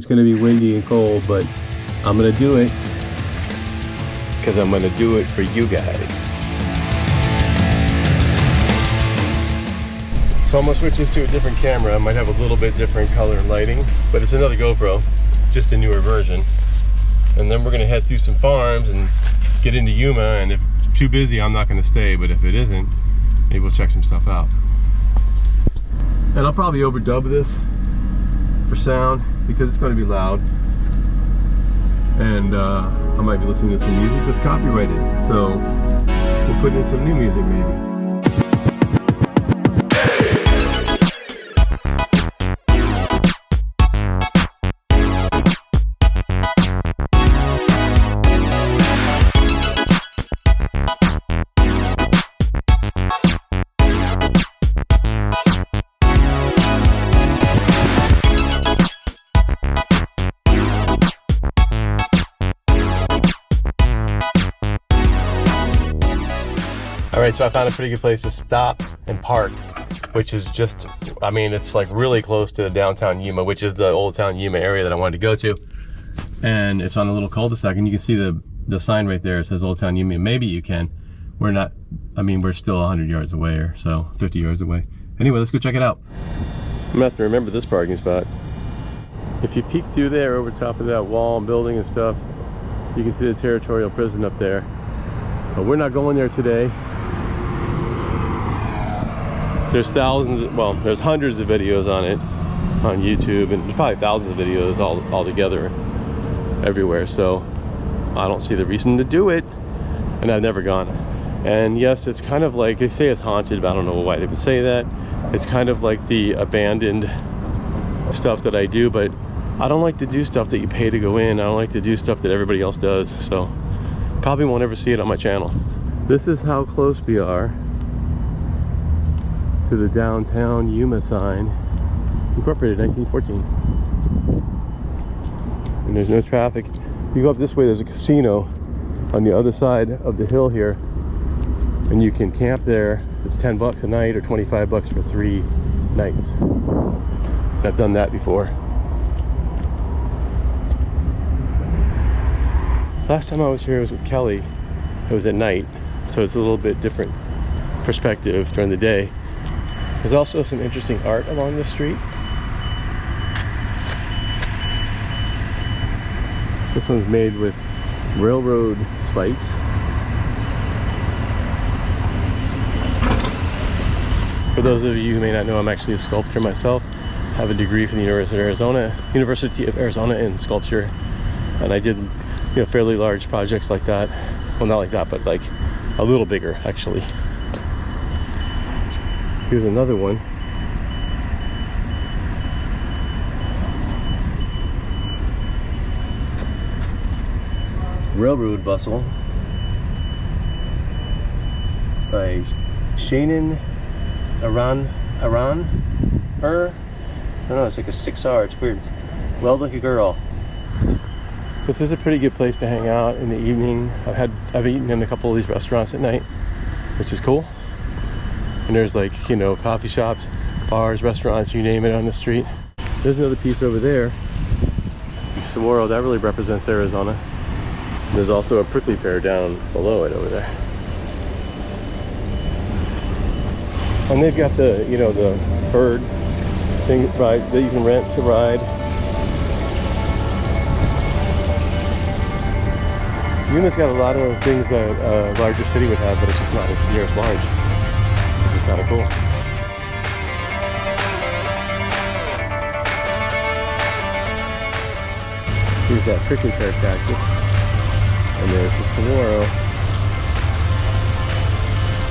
It's gonna be windy and cold, but I'm gonna do it because I'm gonna do it for you guys. So I'm gonna switch this to a different camera. I might have a little bit different color and lighting, but it's another GoPro, just a newer version. And then we're gonna head through some farms and get into Yuma, and if it's too busy, I'm not gonna stay, but if it isn't, maybe we'll check some stuff out. And I'll probably overdub this for sound because it's going to be loud, and I might be listening to some music that's copyrighted, so we'll put in some new music maybe. Alright, so I found a pretty good place to stop and park, which is just, I mean, it's like really close to downtown Yuma, which is the old town Yuma area that I wanted to go to. And it's on a little cul-de-sac, and you can see the sign right there. It says Old Town Yuma. Maybe you can. We're not, I mean, we're still 100 yards away or so, 50 yards away. Anyway, let's go check it out. I'm gonna have to remember this parking spot. If you peek through there over top of that wall and building and stuff, you can see the territorial prison up there. But we're not going there today. There's thousands, well, there's hundreds of videos on it on YouTube, and there's probably thousands of videos all together everywhere, so I don't see the reason to do it, and I've never gone. And yes, it's kind of like, they say it's haunted, but I don't know why they would say that. It's kind of like the abandoned stuff that I do, but I don't like to do stuff that you pay to go in. I don't like to do stuff that everybody else does, so probably won't ever see it on my channel. This is how close we are to the downtown Yuma sign, incorporated 1914. And there's no traffic. You go up this way, there's a casino on the other side of the hill here, and you can camp there. It's 10 bucks a night or 25 bucks for 3 nights. I've done that before. Last time I was here, it was with Kelly. It was at night, so it's a little bit different perspective during the day. There's also some interesting art along the street. This one's made with railroad spikes. For those of you who may not know, I'm actually a sculptor myself. I have a degree from the University of Arizona in sculpture, and I did, you know, fairly large projects like that. Well, not like that, but like a little bigger actually. Here's another one. Railroad Bustle by Shannon Aran. I don't know, it's like a 6R, it's weird. Well, like a girl. This is a pretty good place to hang out in the evening. I've eaten in a couple of these restaurants at night, which is cool. And there's, like, you know, coffee shops, bars, restaurants, you name it, on the street. There's another piece over there. Saguaro, that really represents Arizona. And there's also a prickly pear down below it over there. And they've got the, you know, the bird thing ride that you can rent to ride. Yuma's got a lot of things that a larger city would have, but it's just not as near as large. It's kind of cool. Here's that prickly pear cactus, and there's the saguaro,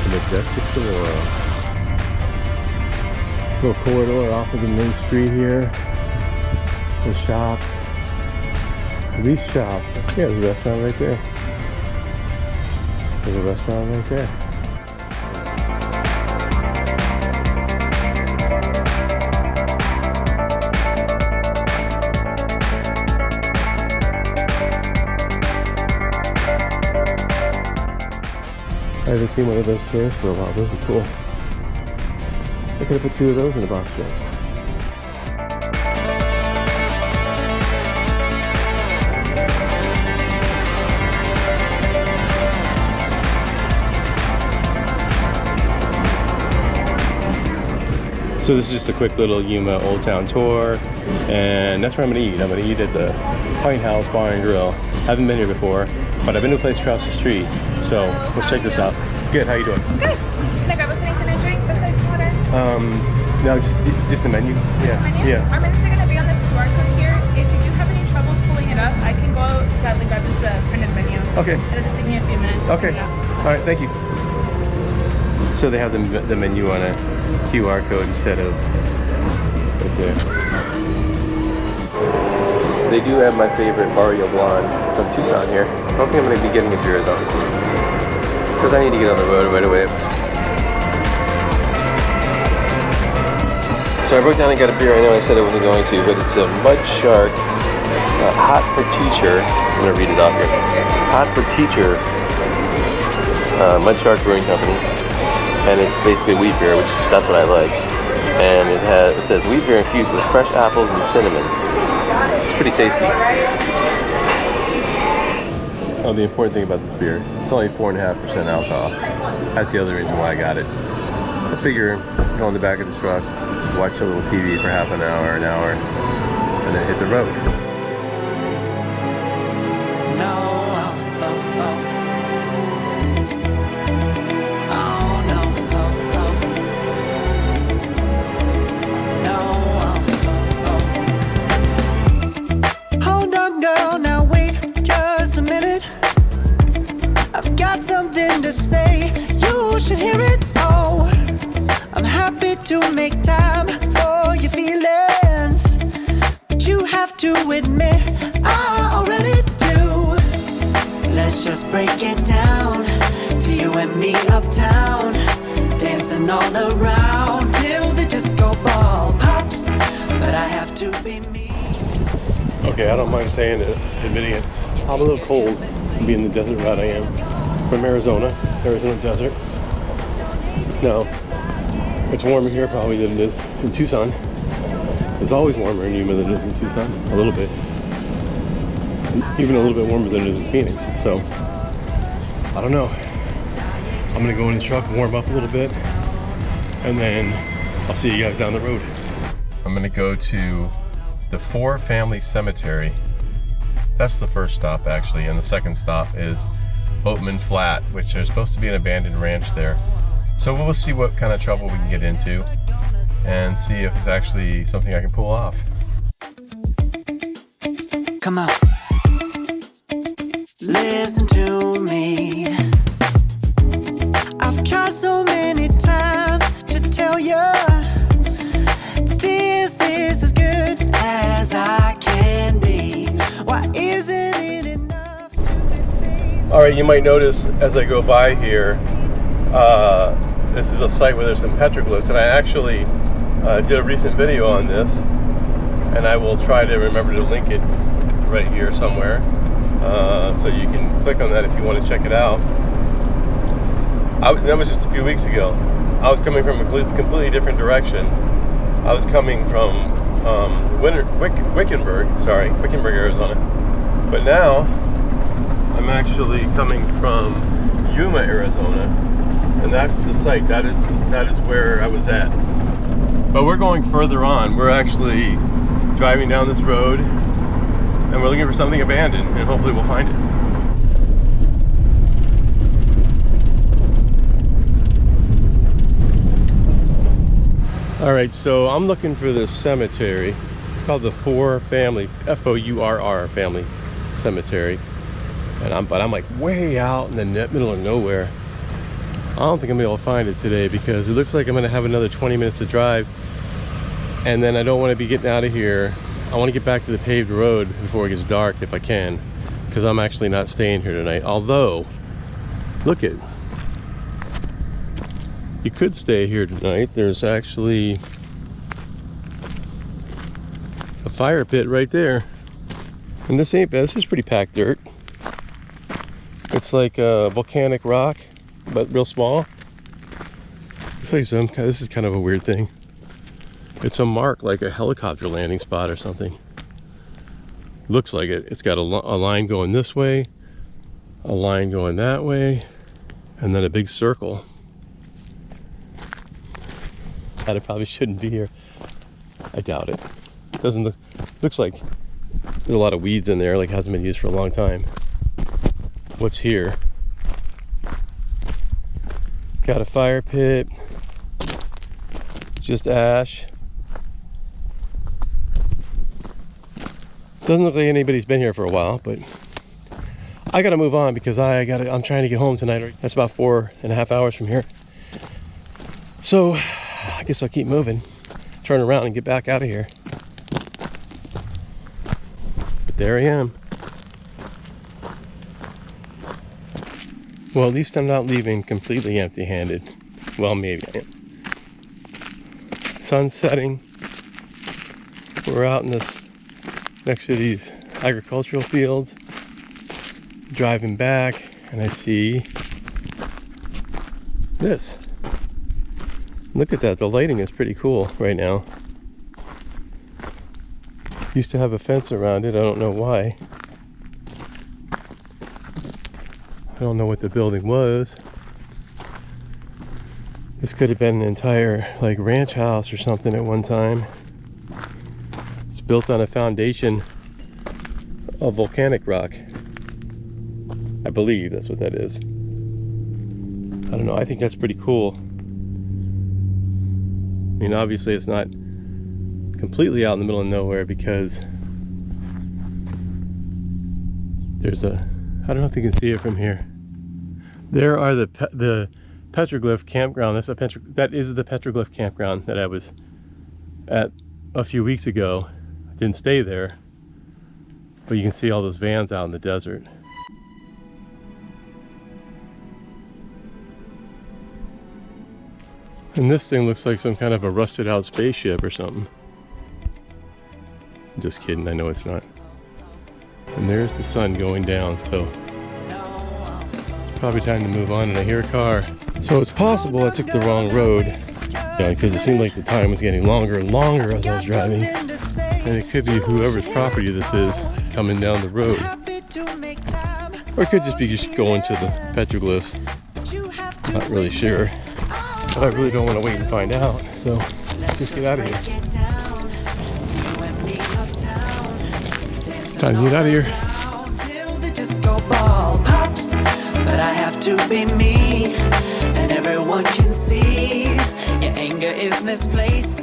the majestic saguaro. Little corridor off of the main street here. The shops. These shops. Yeah, there's a restaurant right there. There's a restaurant right there. I haven't seen one of those chairs for a while. Those are cool. I could have put 2 of those in the box jack. So this is just a quick little Yuma Old Town tour, and that's where I'm gonna eat. I'm gonna eat at the Quaint House Bar and Grill. Haven't been here before, but I've been to a place across the street. So let's check this out. Good, how you doing? Good. Can I grab us anything to drink besides water? No, just the menu. Yeah. Menu? Yeah. Our menus are gonna be on this QR code here. If you do have any trouble pulling it up, I can go gladly grab us the printed menu. Okay. It'll just take me a few minutes. Okay. All right, thank you. So they have the menu on a QR code instead of right there. They do have my favorite Barrio Blonde from Tucson here. I don't think I'm going to be getting a beer though, because I need to get on the road right away. So I broke down and got a beer. I know I said I wasn't going to, but it's a Mud Shark Hot for Teacher. I'm going to read it off here. Hot for Teacher Mud Shark Brewing Company. And it's basically wheat beer, which that's what I like. And it says wheat beer infused with fresh apples and cinnamon. It's pretty tasty. Oh, the important thing about this beer, it's only 4.5% alcohol. That's the other reason why I got it. I figure go in the back of the truck, watch a little TV for half an hour, and then hit the road. Something to say, you should hear it. Oh, I'm happy to make time for your feelings, but you have to admit I already do. Let's just break it down to you and me uptown, dancing all around till the disco ball pops, but I have to be me. Okay, I don't mind saying it, admitting it. I'm a little cold being the desert rat I am. From Arizona desert. No, it's warmer here probably than it is in Tucson. It's always warmer in Yuma than it is in Tucson, a little bit. Even a little bit warmer than it is in Phoenix. So, I don't know. I'm gonna go in the truck, warm up a little bit, and then I'll see you guys down the road. I'm gonna go to the Fourr Family Cemetery. That's the first stop actually, and the second stop is Boatman Flat, which there's supposed to be an abandoned ranch there. So we'll see what kind of trouble we can get into and see if it's actually something I can pull off. Come on, listen to me. I've tried so many times to tell you this is as good as I can be. Why isn't it enough to be faithful? All right, you might notice as I go by here, this is a site where there's some petroglyphs, and I actually did a recent video on this, and I will try to remember to link it right here somewhere, so you can click on that if you want to check it out. That was just a few weeks ago. I was coming from a completely different direction. I was coming from Wickenburg, Arizona, but now I'm actually coming from Yuma, Arizona, and that's the site. That is where I was at. But we're going further on. We're actually driving down this road, and we're looking for something abandoned, and hopefully we'll find it. All right, so I'm looking for this cemetery. It's called the Fourr Family, F-O-U-R-R Family Cemetery. But I'm like way out in the middle of nowhere. I don't think I'm gonna be able to find it today because it looks like I'm gonna have another 20 minutes to drive, and then I don't want to be getting out of here. I want to get back to the paved road before it gets dark if I can, because I'm actually not staying here tonight. Although, look it. You could stay here tonight. There's actually a fire pit right there. And this ain't bad. This is pretty packed dirt. It's like a volcanic rock, but real small. It's like this is kind of a weird thing. It's a mark, like a helicopter landing spot or something. Looks like it. It's got a line going this way, a line going that way, and then a big circle. I probably shouldn't be here. I doubt it. Doesn't look, looks like there's a lot of weeds in there, like hasn't been used for a long time. What's here? Got a fire pit, just ash. Doesn't look like anybody's been here for a while, but I gotta move on because I'm trying to get home tonight. That's about 4.5 hours from here. So I guess I'll keep moving, turn around and get back out of here. But there I am. Well, at least I'm not leaving completely empty-handed. Well, maybe I am. Sun's setting. We're out in this, next to these agricultural fields. Driving back, and I see this. Look at that, the lighting is pretty cool right now. Used to have a fence around it, I don't know why. I don't know what the building was. This could have been an entire like ranch house or something at one time. It's built on a foundation of volcanic rock. I believe that's what that is. I don't know, I think that's pretty cool. I mean, obviously it's not completely out in the middle of nowhere because there's a, I don't know if you can see it from here. There are the petroglyph campground. That is the petroglyph campground that I was at a few weeks ago. I didn't stay there, but you can see all those vans out in the desert. And this thing looks like some kind of a rusted out spaceship or something. Just kidding, I know it's not. And there's the sun going down, so it's probably time to move on, and I hear a car. So it's possible I took the wrong road, because it seemed like the time was getting longer and longer as I was driving. And it could be whoever's property this is coming down the road. Or it could just be just going to the petroglyphs. Not really sure. But I really don't want to wait and find out, so let's just get out of here. Time to get out of here. The disco ball pops, but I have to be me, and everyone can see your anger is misplaced.